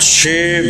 6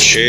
6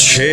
6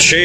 6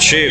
6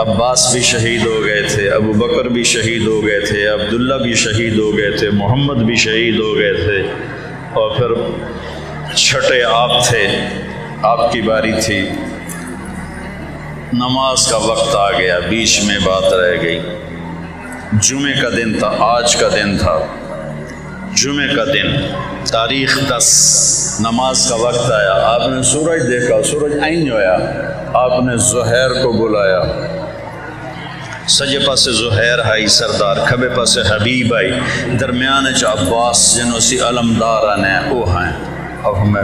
عباس بھی شہید ہو گئے تھے، ابو بکر بھی شہید ہو گئے تھے، عبداللہ بھی شہید ہو گئے تھے، محمد بھی شہید ہو گئے تھے، اور پھر چھٹے آپ تھے، آپ کی باری تھی۔ نماز کا وقت آ گیا، بیچ میں بات رہ گئی۔ جمعے کا دن تھا، آج کا دن تھا، جمعے کا دن، تاریخ 10، نماز کا وقت آیا۔ آپ نے سورج دیکھا، سورج عین ہویا، آپ نے زہیر کو بلایا۔ سجے پاسے زہیر آئی سردار، کھبے پاسے حبیب آئی، درمیان عباس جنوں سی علمدار آنے او ہیں۔ اب ہمیں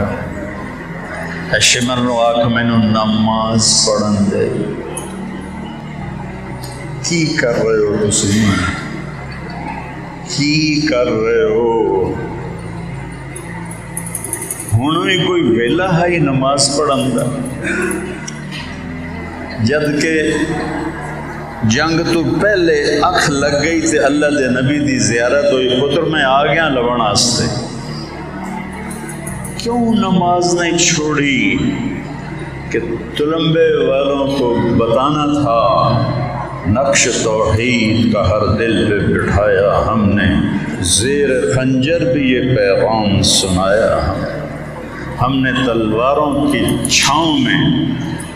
شمر نو آکھ میں نو نماز پڑھن دے۔ کی کر رہے ہو تسی؟ کی کر رہے ہو؟ ہوں ہی کوئی ویلا ہے نماز پڑھن دا؟ جد کہ جنگ تو پہلے اکھ لگ گئی تے اللہ دے نبی دی زیارت ہوئی، پتر میں آ گیا لبن آستے، کیوں نماز نہیں چھوڑی؟ کہ تلمبے والوں کو بتانا تھا، نقش توحید کا ہر دل پہ بٹھایا ہم نے، زیر خنجر بھی یہ پیغام سنایا ہم نے، تلواروں کی چھاؤں میں،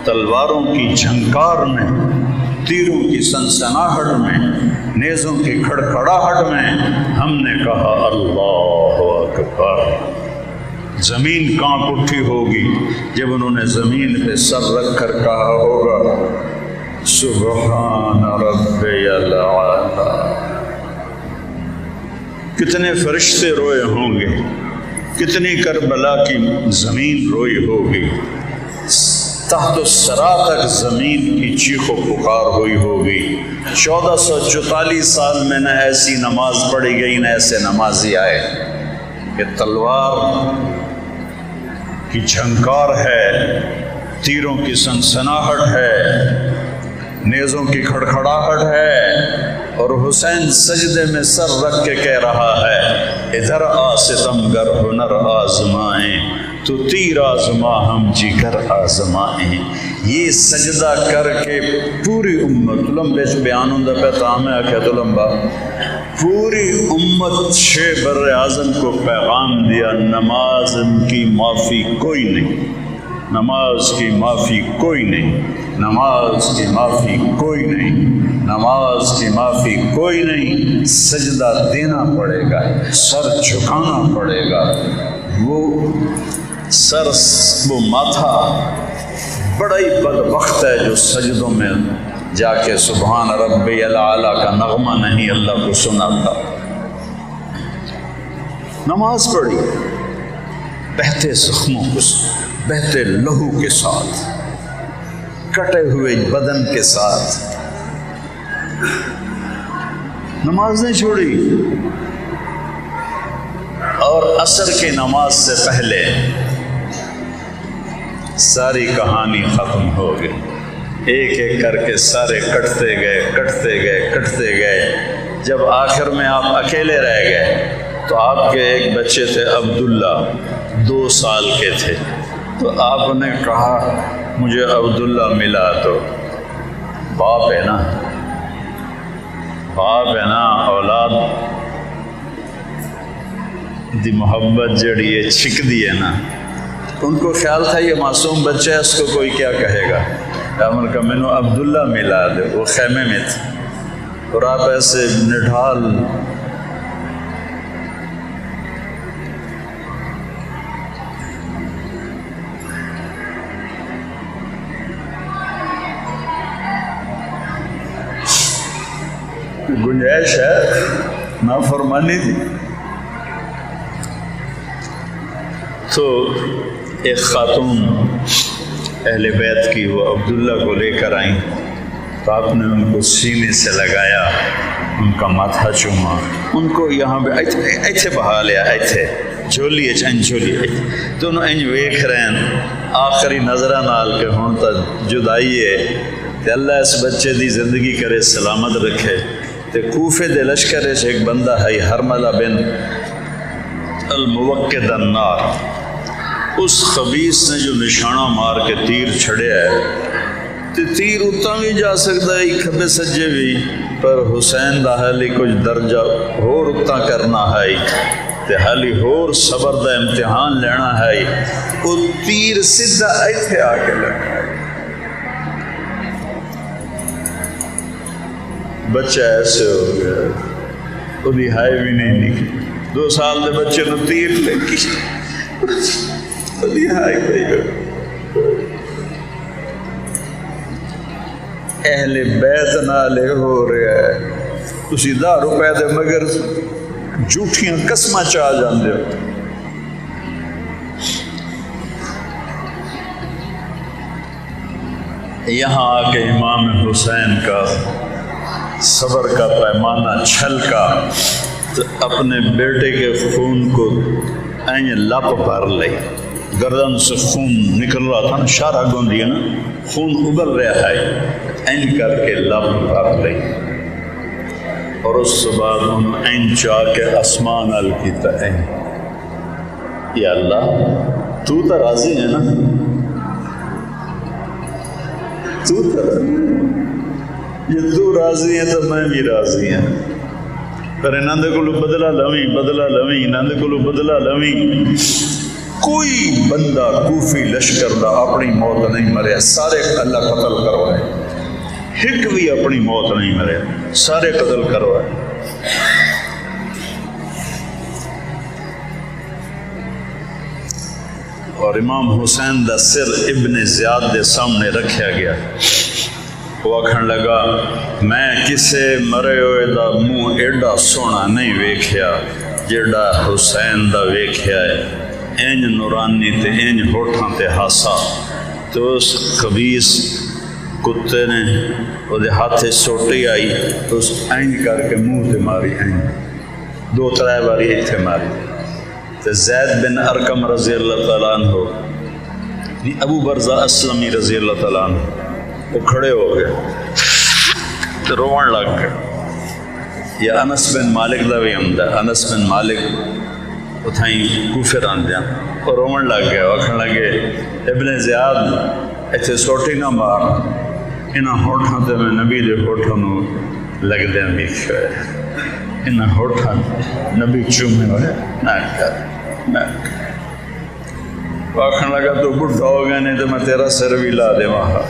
تلواروں کی جھنکار میں، تیروں کی سنسناہٹ میں، نیزوں کی کھڑکھڑاہٹ میں ہم نے کہا اللہ اکبر۔ زمین کانپ اٹھی ہوگی جب انہوں نے زمین پہ سر رکھ کر کہا ہوگا سبحان ربی الاعلی۔ کتنے فرشتے روئے ہوں گے، کتنی کربلا کی زمین روئی ہوگی، تحت الثری تک زمین کی چیخ و پکار ہوئی ہوگی۔ 1444 سال میں نہ ایسی نماز پڑھی گئی، نہ ایسے نمازی آئے کہ تلوار کی جھنکار ہے، تیروں کی سنسناہٹ ہے، نیزوں کی کھڑکھڑاہٹ ہے، اور حسین سجدے میں سر رکھ کے کہہ رہا ہے ادھر آ ستمگر ہنر آزمائیں، تو تیر آزما ہم جگر آزمائیں۔ یہ سجدہ کر کے پوری امت، تلمبے بیان ہوں پہ تام ہے کہ تلمبا پوری امت شہ بر اعظم کو پیغام دیا، نماز کی معافی کوئی نہیں، نماز کی معافی کوئی نہیں، نماز کی معافی کوئی نہیں، نماز کی معافی کوئی نہیں۔ سجدہ دینا پڑے گا، سر جھکانا پڑے گا۔ وہ سر، وہ ماتھا بڑا ہی بدبخت ہے جو سجدوں میں جا کے سبحان ربی الاعلی کا نغمہ نہیں اللہ کو سناتا۔ نماز پڑھی بہتے زخموں کو، بہتے لہو کے ساتھ، کٹے ہوئے بدن کے ساتھ، نماز نہیں چھوڑی۔ اور عصر کی نماز سے پہلے ساری کہانی ختم ہو گئی، ایک ایک کر کے سارے کٹتے گئے، کٹتے گئے، کٹتے گئے۔ جب آخر میں آپ اکیلے رہ گئے تو آپ کے ایک بچے تھے عبداللہ، 2 سال کے تھے، تو آپ نے کہا مجھے عبداللہ ملا، تو باپ ہے نا، باپ ہے نا، اولاد دی محبت جڑی ہے چھک دی ہے نا۔ ان کو خیال تھا یہ معصوم بچہ ہے، اس کو کوئی کیا کہے گا۔ امر کا مینو عبداللہ ملا دے، وہ خیمے میں تھے، اور آپ ایسے نڈھال گنجائش ہے، نافرمانی تھی۔ تو ایک خاتون اہل بیت کی وہ عبداللہ کو لے کر آئیں، تو آپ نے ان کو سینے سے لگایا، ان کا ماتھا چوما، ان کو یہاں پہ ایتھے بہا لیا، ایتھے جھولی جھولی، تو انہوں انج ویکھ رہے ہیں آخری نظرہ نال کہ ہوں تک جدائی ہے، تے اللہ اس بچے دی زندگی کرے سلامت رکھے۔ تے کوفے دے لشکر ایک بندہ ہے حرملہ بن الموقد النار، اس خبیث نے جو نشانہ مار کے تیر چھڑیا ہے، تے تیر اتنا بھی جا سکتا ہے کھبے سجے بھی، پر حسین دا حالی کچھ درجہ ہور اتنا کرنا ہے تے حالی ہور صبر دا امتحان لینا ہے، وہ تیر سدھا ایتھے آ کے لگا ہے۔ بچہ ایسے ہو گیا، وہ ہائے بھی نہیں نکلی، 2 سال دے بچے نو تیر لگی، وہ ہائے کوئی ہو۔ اہل بیت نالے ہو رہا ہے، تسی 10 روپے دے مگر جھوٹیاں قسماں چاہ جاندے ہو۔ یہاں آ کے امام حسین کا صبر کا پیمانہ چھلکا تو اپنے بیٹے کے خون کو این لپ بھر لئی، گردن سے خون نکل رہا تھا نا، شارہ گوندی ہے نا، خون ابل رہا ہے، این کر کے لپ بھر لئی، اور اس کے بعد ان این چاہ کے آسمان ال کی این، یا اللہ تو تو راضی ہے نا، تو تو یہ تو راضی ہے تو میں بھی راضی ہوں، پر انہاں دے کولوں بدلہ لویں، بدلہ لویں، انہاں دے کولوں بدلہ لویں۔ کوئی بندہ کوفی لشکر دا اپنی موت نہیں مریا، سارے اللہ قتل کروائے، ایک بھی اپنی موت نہیں مریا، سارے قتل کروائے۔ اور امام حسین دا سر ابن زیاد دے سامنے رکھیا گیا، وہ آکھن لگا میں کسے مرے ہوئے دا منہ ایڈا سونا نہیں ویکھیا جیڑا حسین دا ویکھیا ہے، اینج نورانی تے اینج ہوٹھاں تے ہاسا۔ تو اس خبیث کتے نے وہ دے ہاتھے سوٹی آئی، اس اینج کر کے منہ تے ماری، اینج 2-3 باری ایتھے ماری۔ تو زید بن ارکم رضی اللہ تعالیٰ عنہ، ابو برزہ اسلمی رضی اللہ تعالیٰ عنہ، وہ کھڑے ہو گئے تو روان لگ گئے۔ یہ انس بن مالک دا بھی ہمدا، انس بن مالک اتھائیں کوفے راندیاں، وہ روان لگ گئے، آکھن لگے ابن زیاد ایتھے سوٹی نہ مار، انہاں ہوٹھاں تے میں نبی دے ہوٹھاں نو لگدے ویکھیا ہے، انہاں ہوٹھاں نبی چومے ہوئے نہ کر نہ کر۔ آکھن لگا تو بڈھا ہو گیا نہیں تو میں تیرا سر بھی لا دے وہاں۔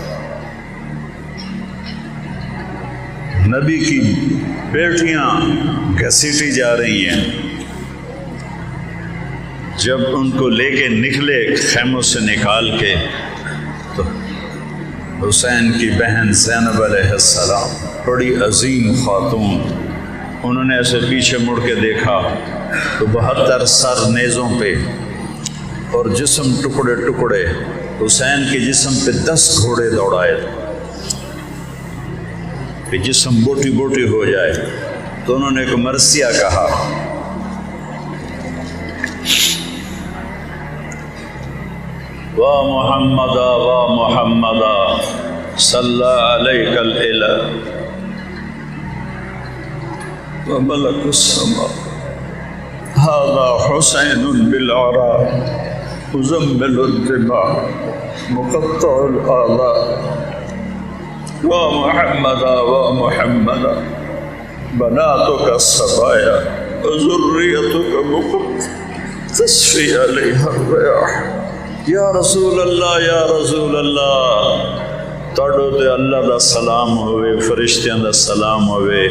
نبی کی بیٹیاں گھسیٹی جا رہی ہیں، جب ان کو لے کے نکلے خیموں سے نکال کے تو حسین کی بہن زینب علیہ السلام، بڑی عظیم خاتون، انہوں نے ایسے پیچھے مڑ کے دیکھا تو 72 سر نیزوں پہ اور جسم ٹکڑے ٹکڑے، حسین کے جسم پہ 10 گھوڑے دوڑائے کہ جسم بوٹی بوٹی ہو جائے، تو انہوں نے ایک مرثیہ کہا، وا محمدا وا محمدا صلی علیک الالہ وملک السماء هذا حسین بالعراء مزمل الدماء مقطع الآباء وا محمدا وا محمدا بناتك الصبايا وذريتك مقطع تصفي عليها الرياح۔ یا رسول اللہ یا رسول اللہ، تڑو تے اللہ دا سلام ہوئے، فرشتیاں دا سلام ہوئے،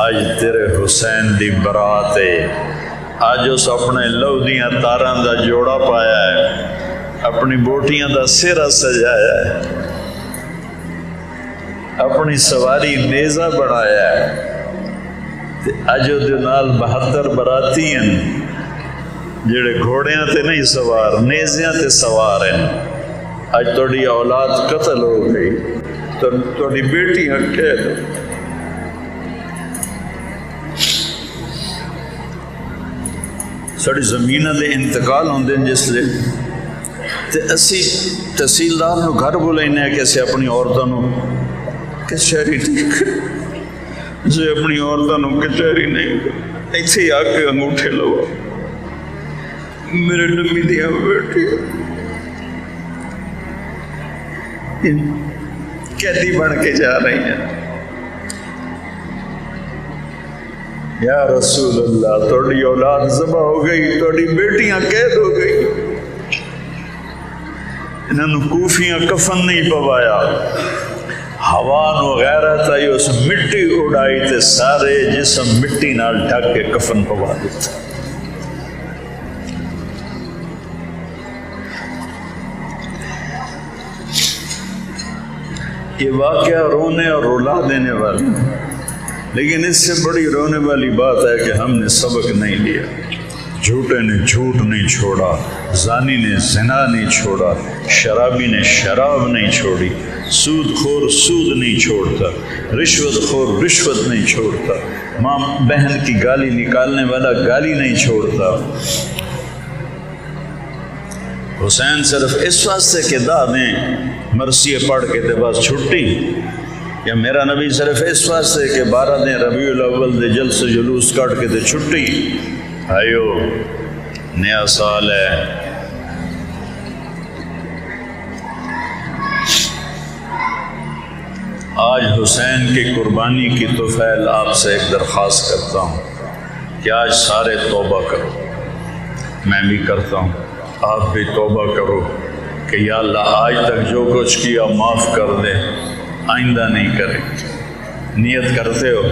آج تیرے حسین دی برات ہے، آج اس اپنے لو دیاں تاراں دا جوڑا پایا ہے، اپنی بوٹیاں دا سرا سجایا ہے، اپنی سواری نیزہ بڑھایا ہے، اج دے نال 72 براتی ہیں جڑے گھوڑیاں تے نہیں سوار، نیزیاں تے سوار ہیں۔ اج توڑی اولاد قتل ہو گئی تو توڑی بیٹیاں قید ہو۔ ساڑی زمینہ دے انتقال ہوندے جس لئے تے اسی تحصیلدار نو گھر بلائنے ہیں کہ اسے اپنی عورتوں نو کچہری نہیں کر، اسے اپنی عورتوں نو کچہری نہیں کر، ایسے ہی آکے انگوٹھے لوا میرے نبی دیا بیٹی قیدی بن کے جا رہی ہیں. یا رسول اللہ تھوڑی اولاد ذبح ہو گئی, تھوڑی بیٹیاں قید ہو گئی, انہوں نے کوفیاں کفن نہیں پوایا, ہوان وغیرہ تھا یہ اس مٹی اڑائی تے سارے جسم مٹی نال ڈھک کے کفن پوا دیتا. یہ واقعہ رونے اور رلا دینے والا, لیکن اس سے بڑی رونے والی بات ہے کہ ہم نے سبق نہیں لیا. جھوٹے نے جھوٹ نہیں چھوڑا, زانی نے زنا نہیں چھوڑا, شرابی نے شراب نہیں چھوڑی, سود خور سود نہیں چھوڑتا, رشوت خور رشوت نہیں چھوڑتا, ماں بہن کی گالی نکالنے والا گالی نہیں چھوڑتا. حسین صرف اس واسطے کہ دا دیں مرثیے پڑھ کے تے بس چھٹی, یا میرا نبی صرف اس واسطے کہ 12 دن ربیع الاول دے جلس جلوس کٹ کے تے چھٹی. آئیو نیا سال ہے, آج حسین کی قربانی کی توفیل آپ سے ایک درخواست کرتا ہوں کہ آج سارے توبہ کرو. میں بھی کرتا ہوں, آپ بھی توبہ کرو کہ یا اللہ آج تک جو کچھ کیا معاف کر دے, آئندہ نہیں کرے. نیت کرتے ہو,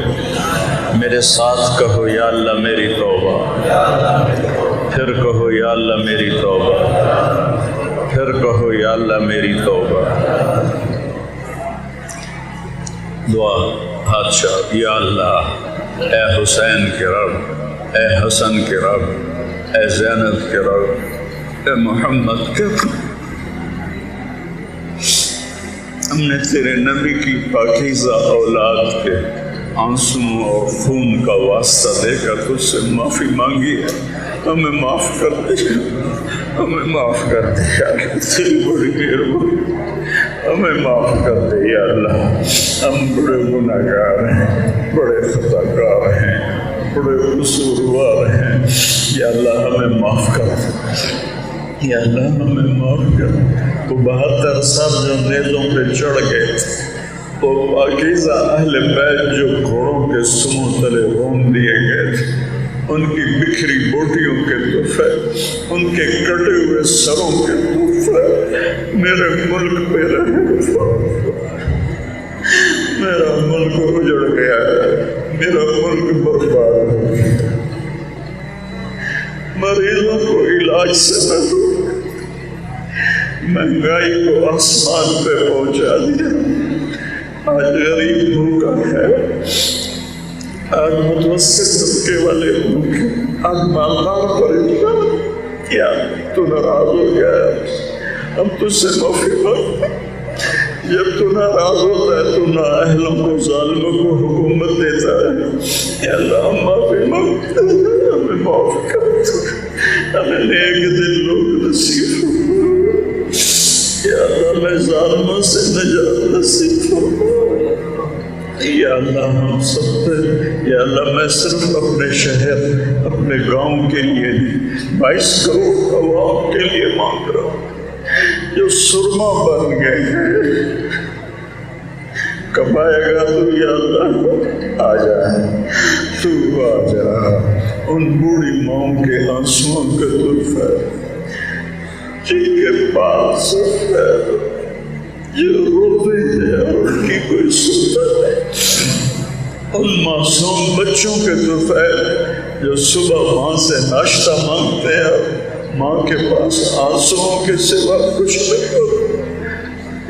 میرے ساتھ کہو یا اللہ میری توبہ, پھر کہو یا اللہ میری توبہ, پھر کہو یا اللہ میری توبہ. دعا ہاتھ شاہ, یا اللہ اے حسین کے رب, اے حسن کے رب, اے زینب کے رب, اے محمد کے رب, ہم نے تیرے نبی کی پاکیزہ اولاد کے آنسوں اور خون کا واسطہ دے کر تجھ سے معافی مانگی ہے. ہمیں معاف کر دے, ہمیں معاف کر دے یا اللہ, تیری بڑی مہربانی, ہمیں معاف کر دے یا اللہ. ہم بڑے گناہ گار ہیں, بڑے خطا کار ہیں, بڑے قصوروار ہیں, یا اللہ ہمیں معاف کر دے, یا اللہ ہمیں معاف کر. وہ 72 سب جو نیزوں پہ چڑھ گئے, وہ پاکیزہ اہل بیت جو گھوڑوں کے سموں تلے روم دیے گئے تھے, ان کی بکھری بوٹیوں کے تحفے, ان کے کٹے ہوئے سروں کے تحفے میرے ملک پہ رہے. میرا ملک اجڑ گیا ہے, میرا ملک برباد ہو گیا, مریضوں کو علاج سے محروم, مہنگائی کو آسمان پہ پہنچا دیا. آج غریب بھوکا ہے, آج متوسط طبقے والے بھوکے, آج مالدار پریشان. کیا تو ناراض ہو گیا؟ ہم تجھ سے معافی مانگتے. جب تو ناراض ہوتا ہے تو نااہلوں کو, ظالموں کو حکومت دیتا ہے. یا اللہ ہم معافی مانگتے ہیں, ہمیں معاف کر دو, ہمیں نیک دل لوگ نصیب فرما. یا اللہ میں ظالموں سے نجات نصیب فرما. یا اللہ ہم سب پہ, یا اللہ میں صرف اپنے شہر, اپنے گاؤں کے لیے نہیں, 22 کروڑ عوام کے لیے مانگ رہا ہوں جو سرما بن گئے ہیں. کب آئے گا تو یا اللہ؟ آ جائے تو آ جا. ان بوڑھی ماؤں کے آنسوؤں کا تحفہ جن کے پاس ہے, جو روتے ہیں اور ان کی کوئی سنت نہیں. ان معصوم بچوں کے تحفے جو صبح ماں سے ناشتہ مانگتے ہیں اور ماں کے پاس آنسوؤں کے سوا کچھ نہیں ہوتا.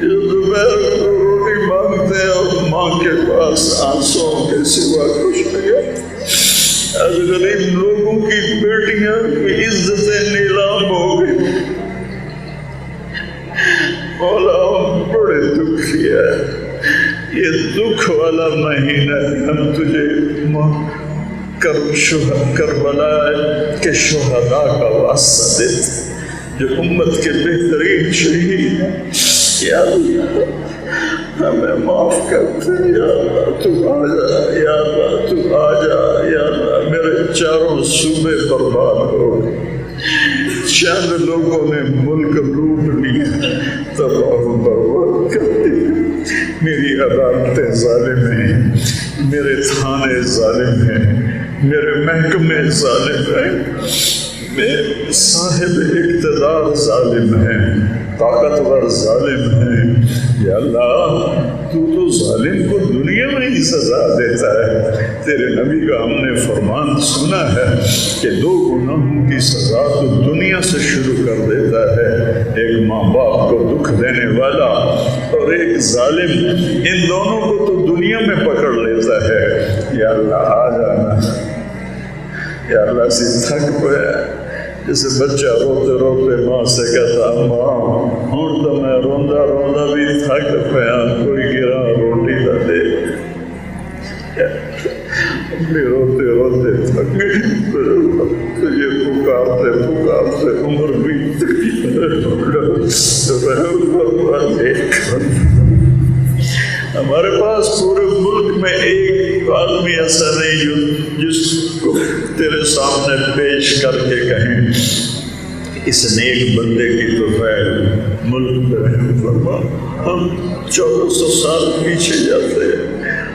جو دوپہر کو روٹی مانگتے ہیں اور ماں کے پاس آنسوؤں کے سوا کچھ نہیں ہوتا. آج غریب لوگوں کی بیٹیاں کی عزتیں نیلام ہو گئی. مولا ہم بڑے دکھی ہے. یہ دکھ والا مہینہ ہم تجھے کربلا کے شہداء کا واسطہ دیتے جو امت کے بہترین شہید ہیں. یا اللہ ہمیں معاف کرتے. یا اللہ تو آ جا, یا اللہ تو آ جا. یا اللہ میرے چاروں صوبے برباد ہو گئے. چند لوگوں نے ملک لوٹ لیا, تباہ و برباد کر دیا. کی عدالتیں ظالم ہیں، میرے تھانے ظالم ہیں، میرے محکمے ظالم ہیں، میرے صاحب اقتدار ظالم ہیں، طاقتور ظالم ہیں۔ یا اللہ تو ظالم کو دنیا میں ہی سزا دیتا ہے۔ تیرے نبی کا ہم نے فرمان سنا ہے کہ دو گناہوں کی سزا تو دنیا سے شروع کر دیتا ہے، ایک ماں باپ کو دکھ دینے والا اور ایک ظالم، ان دونوں کو تو دنیا میں پکڑ لیتا ہے۔ یا اللہ آ جانا، یا اللہ سے تھک پیا، جیسے بچہ روتے روتے ماں سے کہتا ماں ہوں تو میں روندا روندا بھی تھک پیا، کوئی گرا روٹی نہ دے، روتے روتے تھک تجھے پکارتے پکارتے عمر بیت ہمارے پاس پورے ملک میں ایک آدمی ایسا نہیں جس کو تیرے سامنے پیش کر کے کہیں اس نیک بندے کی تو فعل ملک میں رحم فرما۔ ہم 1400 سال پیچھے جاتے ہیں،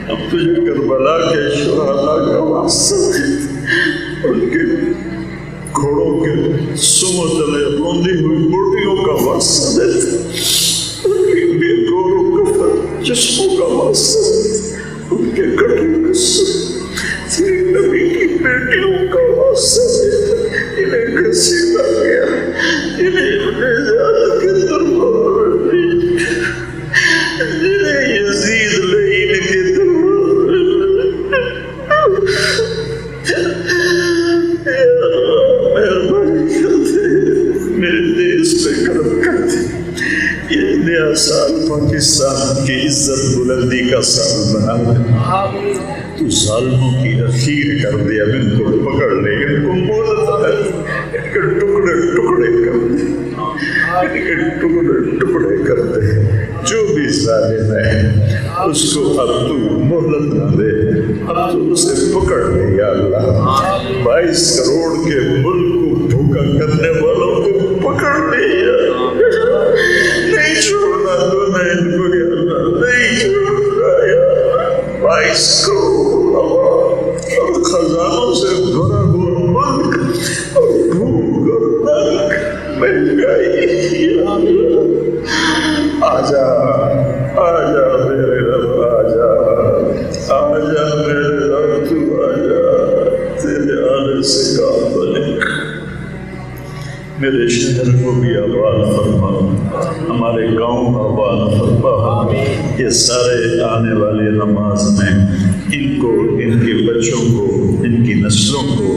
ہم تجھے کربلا کے شہداء کا واسطہ ان کے گھوڑوں کے سمو تلے روندی ہوئی بوٹیوں کا واسطہ دیتے، ان کے بے گور و کفن جسموں کا واسطہ دیتے، ان کے کٹے قصے تیرے نبی کی بیٹیوں کا واسطہ دیتے، انہیں گھسیٹا گیا، انہیں زیادہ کے دربار میں جنہیں یزید لعین کے دربار مہربانی کرتے میرے دیس پہ کرم کرتے، یہ نیا سال پاکستان کی عزت بلندی کا سال بنا دے، تو ظالموں کی اخیر کر دے، اب ان کو پکڑ لے، ان کو مولت ہے، ان کے ٹکڑے ٹکڑے کر دے، ان کے ٹکڑے ٹکڑے کر دے، جو بھی ظالم ہے اس کو اب تو مہلت نہ دے، اب تو اسے پکڑ لے یا اللہ۔ 22 کروڑ کے ملک کو دھوکہ کرنے والوں کو پکڑ لے یا اللہ، نہیں چھوڑنا تو نہیں ان کو یا اللہ، نہیں چھوڑنا یا اللہ۔ 22 کروڑ اور خزانوں سے بھرا ہوا ملک اور بھوک اور تنگ مہنگائی یا اللہ، آجا آجا میرے رب، آجا آجا میرے رب، تو آجا، تیرے آنے سے کام بنے، میرے شہر کو بھی آباد فرما، ہمارے گاؤں آباد فرما، یہ سارے آنے والے نماز میں ان کو، ان کے بچوں کو، ان کی نسلوں کو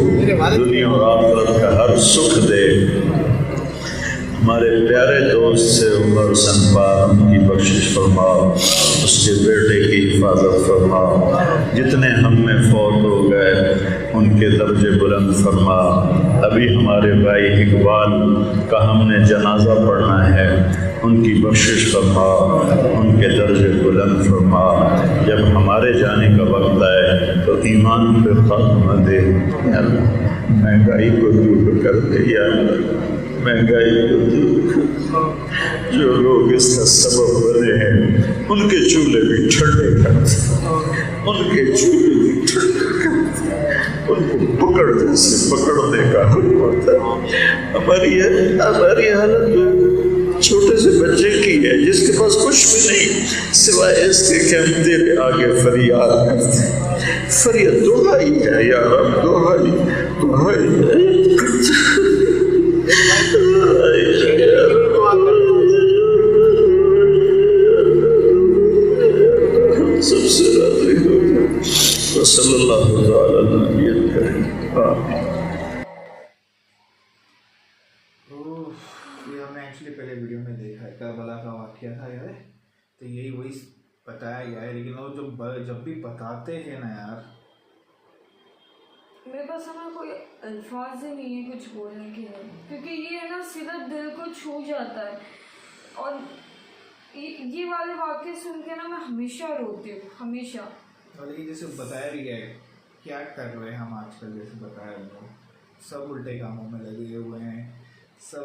دنیا اور آخرت کا ہر سکھ دے۔ ہمارے پیارے دوست سے عمر سنپار، ان کی بخشش فرما، اس کے بیٹے کی حفاظت فرما، جتنے ہم میں فوت ہو گئے ان کے درجے بلند فرما۔ ابھی ہمارے بھائی اقبال کا ہم نے جنازہ پڑھنا ہے، ان کی بخشش فرما، ان کے درجے بلند فرما۔ جب ہمارے جانے کا وقت آئے تو ایمان پہ خاتمہ دے یا اللہ، مہنگائی کو دور کر دے یا اللہ، مہنگائی کو دور کر، جو لوگ اس کا سبب بنے ہیں ان کے چولہے بھی ٹھنڈے کرتے، ان کے چولہے بھی ٹھنڈے کرتے، ان کو پکڑنے سے پکڑنے کا حکم ہوتا ہے۔ ہماری حالت چھوٹے سے بچے کی ہے جس کے پاس کچھ بھی نہیں سوائے اس کے کہ ہم تیرے آگے فریاد کرتے ہیں، فریاد دعائی ہے یا رب، دعائی دعائی کرتے سب سے راضی ہو جائے۔ صلی اللہ تعالی علیہ وسلم، آمین۔ یہ ہم نے ایکچولی پہلے ویڈیو میں دیکھا ہے، کربلا کا واقعہ تھا یار، تو یہی وہی بتایا گیا ہے، لیکن وہ جب بھی بتاتے ہیں نا یار، میرے پاس نا کوئی الفاظ ہی نہیں ہے کچھ بولنے کے لیے، کیونکہ یہ ہے نا سیدھا دل کو چھو جاتا ہے، اور یہ والے واقعے سن کے نا میں ہمیشہ روتی ہوں، ہمیشہ۔ لیکن جیسے بتایا بھی ہے کیا کر رہے ہیں ہم آج کل، جیسے بتایا سب الٹے کاموں میں لگے ہوئے ہیں، سب